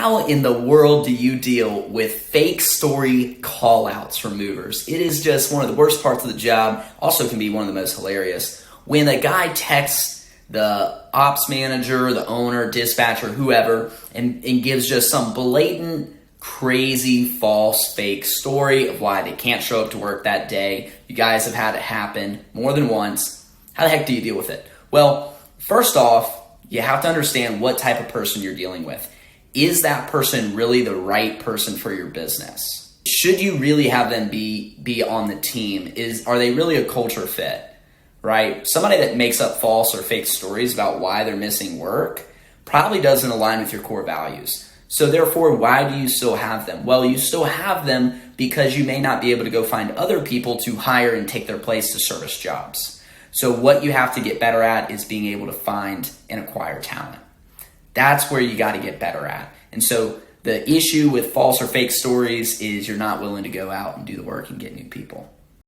how in the world do you deal with fake story call-outs from movers? It is just one of the worst parts of the job. Also can be one of the most hilarious. When a guy texts the ops manager, the owner, dispatcher, whoever, and gives just some blatant, crazy, false, fake story of why they can't show up to work that day. You guys have had it happen more than once. How the heck do you deal with it? Well, first off, you have to understand what type of person you're dealing with. Is that person really the right person for your business? Should you really have them be on the team? Are they really a culture fit, right? Somebody that makes up false or fake stories about why they're missing work probably doesn't align with your core values. So therefore, why do you still have them? Well, you still have them because you may not be able to go find other people to hire and take their place to service jobs. So what you have to get better at is being able to find and acquire talent. That's where you got to get better at. And so the issue with false or fake stories is you're not willing to go out and do the work and get new people.